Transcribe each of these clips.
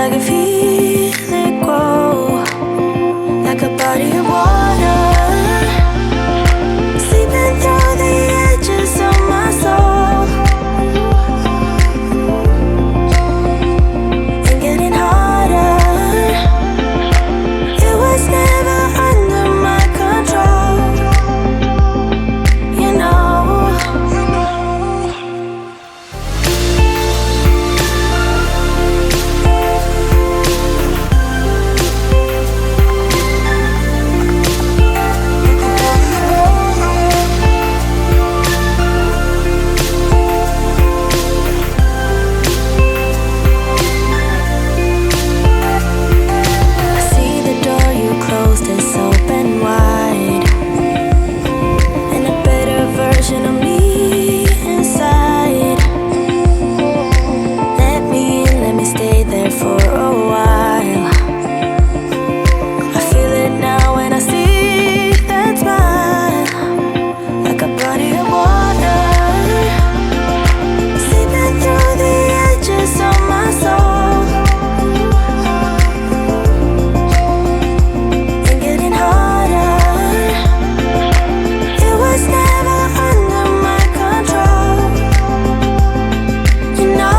I can feel it grow like a body of water, seeping through the edges of my soul and getting harder. It was never under my control, you know. I see the door you closed is open wide, and a better version of me inside. Let me stay there for a while. I feel it now when I see that smile, like a body of water, seeping through the edges of my soul and getting harder. It was never under my control, you know.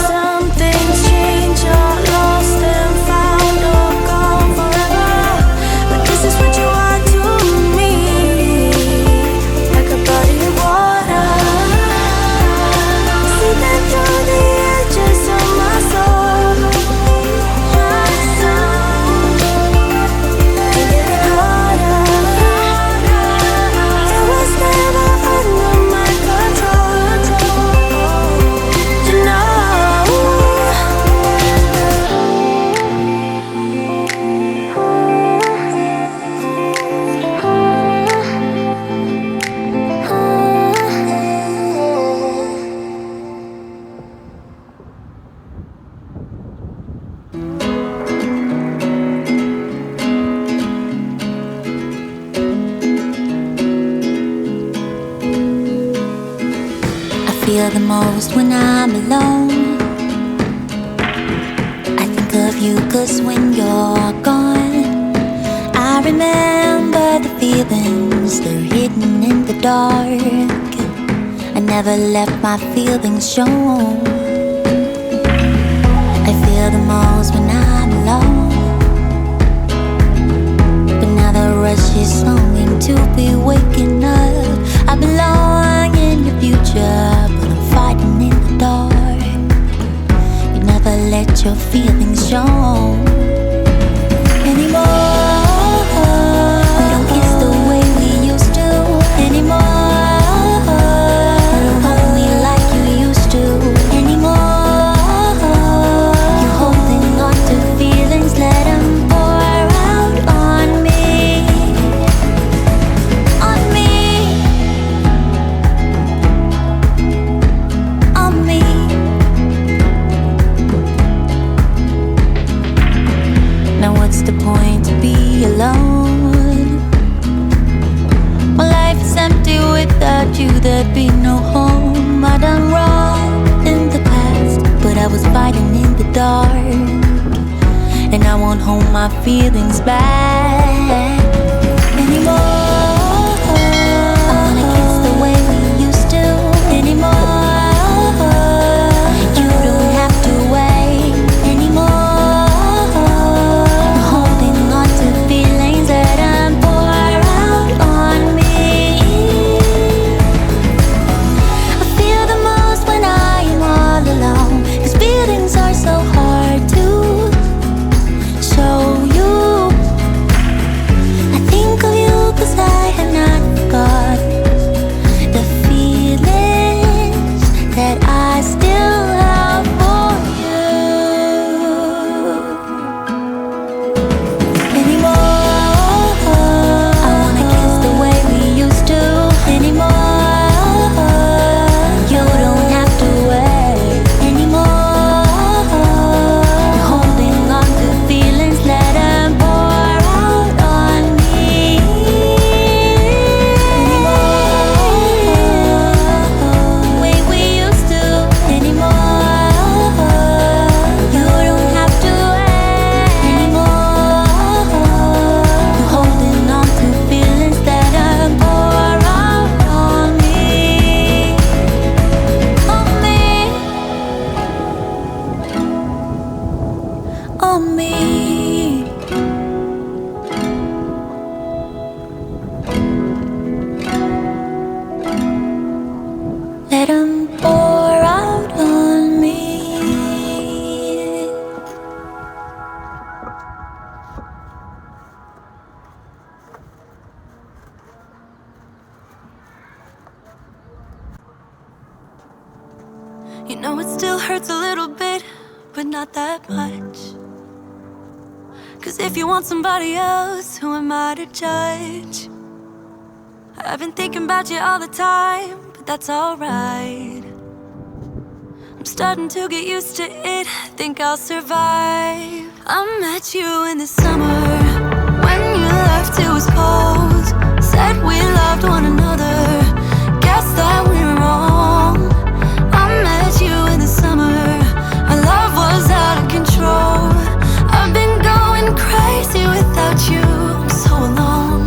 Some things change, are lost and found, or gone forever. But this is what you are to me, like a body of water, seeping through the edges of my soul, and getting harder. It was never under my control, you know. I feel the most when I'm alone. I think of you 'cause when you're gone, I remember the feelings, they're hidden in the dark. I never let my feelings show. I feel the most when I'm alone, but now the rush is longing to be waking up. I belong in your future, but I'm fighting in the dark. You never let your feelings show anymore. We don't kiss the way we used to anymore. You don't hold me like you used to anymore. You're holding on to feelings, let them pour out on me. On me. On me. Now what's the point to be alone? My life is empty without you, there'd be no home. I done wrong in the past, but I was fighting in the dark, and I won't hold my feelings back anymore. I wanna kiss the way we used to anymore. You don't have to wait anymore. You're holding on to feelings that I'm pour out on me. I feel the most when I am all alone, 'cause feelings are so hard to show you. know it still hurts a little bit, but not that much. 'Cause if you want somebody else, who am I to judge? I've been thinking about you all the time, but that's alright. I'm starting to get used to it, think I'll survive. I met you in the summer, when you left it was cold. Said we loved one another, guess that we were wrong. I met you in the summer, our love was out of control. I've been going crazy without you, I'm so alone.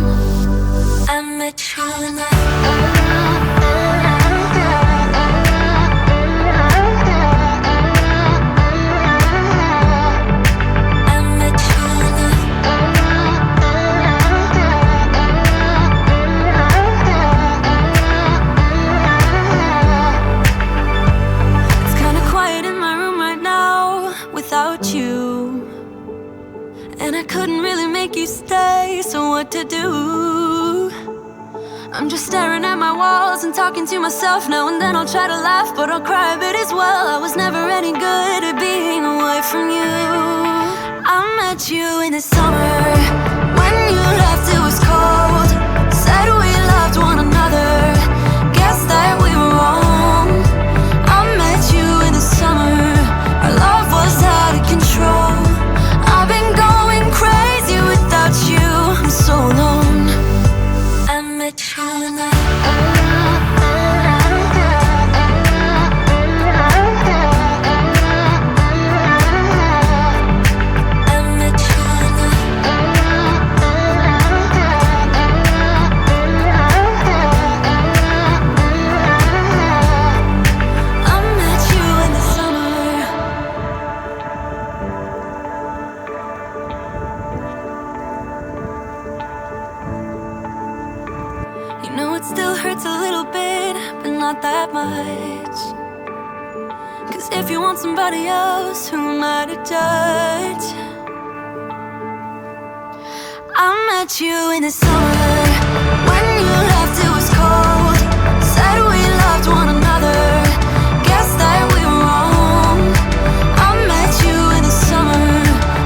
I met you in the to do. I'm just staring at my walls and talking to myself. Now and then I'll try to laugh, but I'll cry a bit as well. I was never any good at being away from you. I met you in the summer, when you left it was cold. Said we loved one another, guess that we were wrong. I met you in the summer, our love was out of control. I've been going crazy without you, I'm so alone. I met you in the that much. 'Cause if you want somebody else, who am I to judge? I met you in the summer, when you left it was cold. Said we loved one another, guess that we were wrong. I met you in the summer,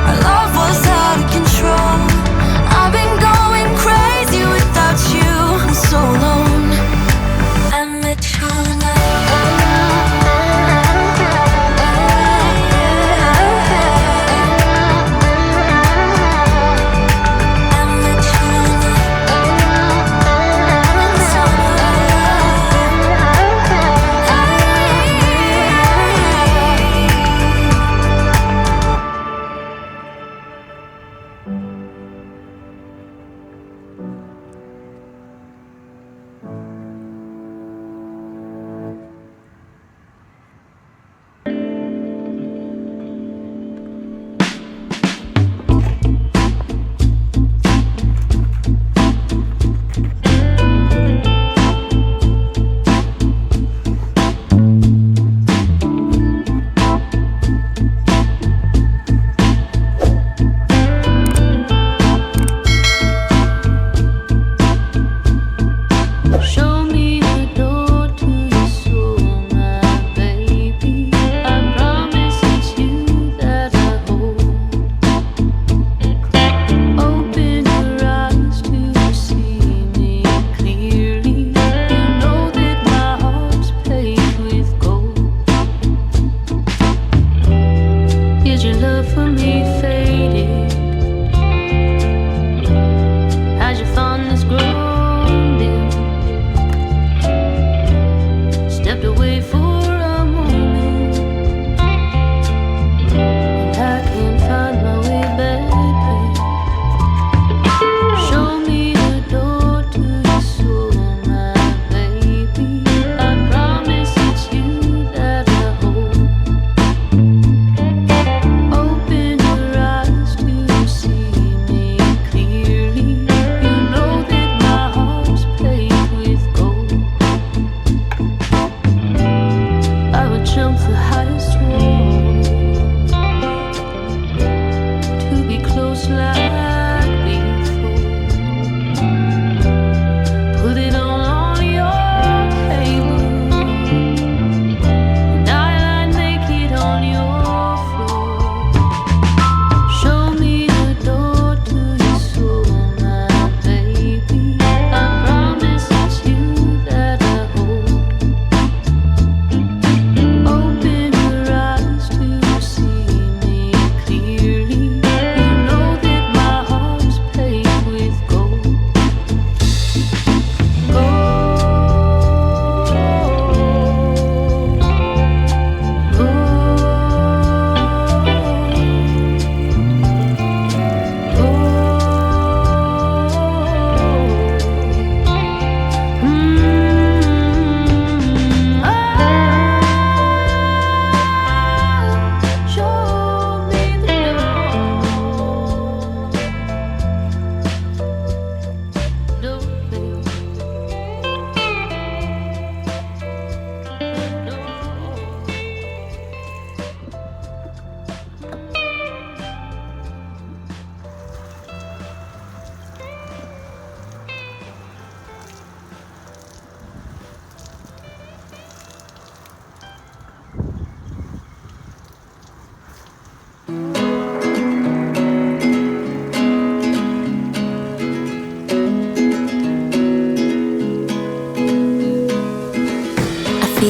our love was out of control. I've been going crazy without you, I'm so alone. I met you in the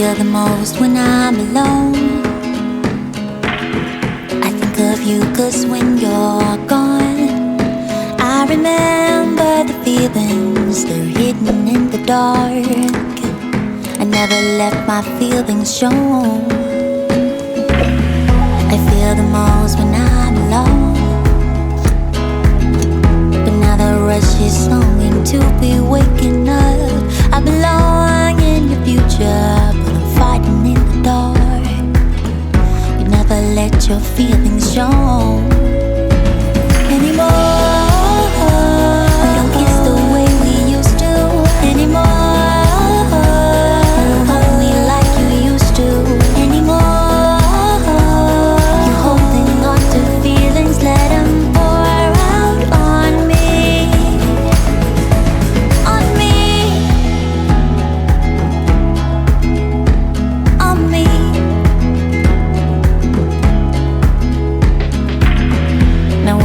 feel the most when I'm alone. I think of you 'cause when you're gone, I remember the feelings, they're hidden in the dark. I never let my feelings show. I feel the most when I'm alone. But now the rush is longing to be waking up. I belong in your future, but I'm fighting in the dark. You never let your feelings show anymore. We don't kiss the way we used to anymore.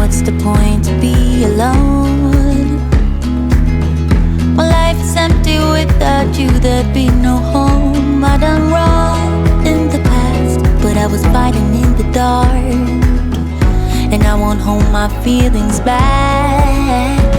What's the point to be alone? My life is empty without you, there'd be no home. I done wrong in the past, but I was fighting in the dark, and I won't hold my feelings back.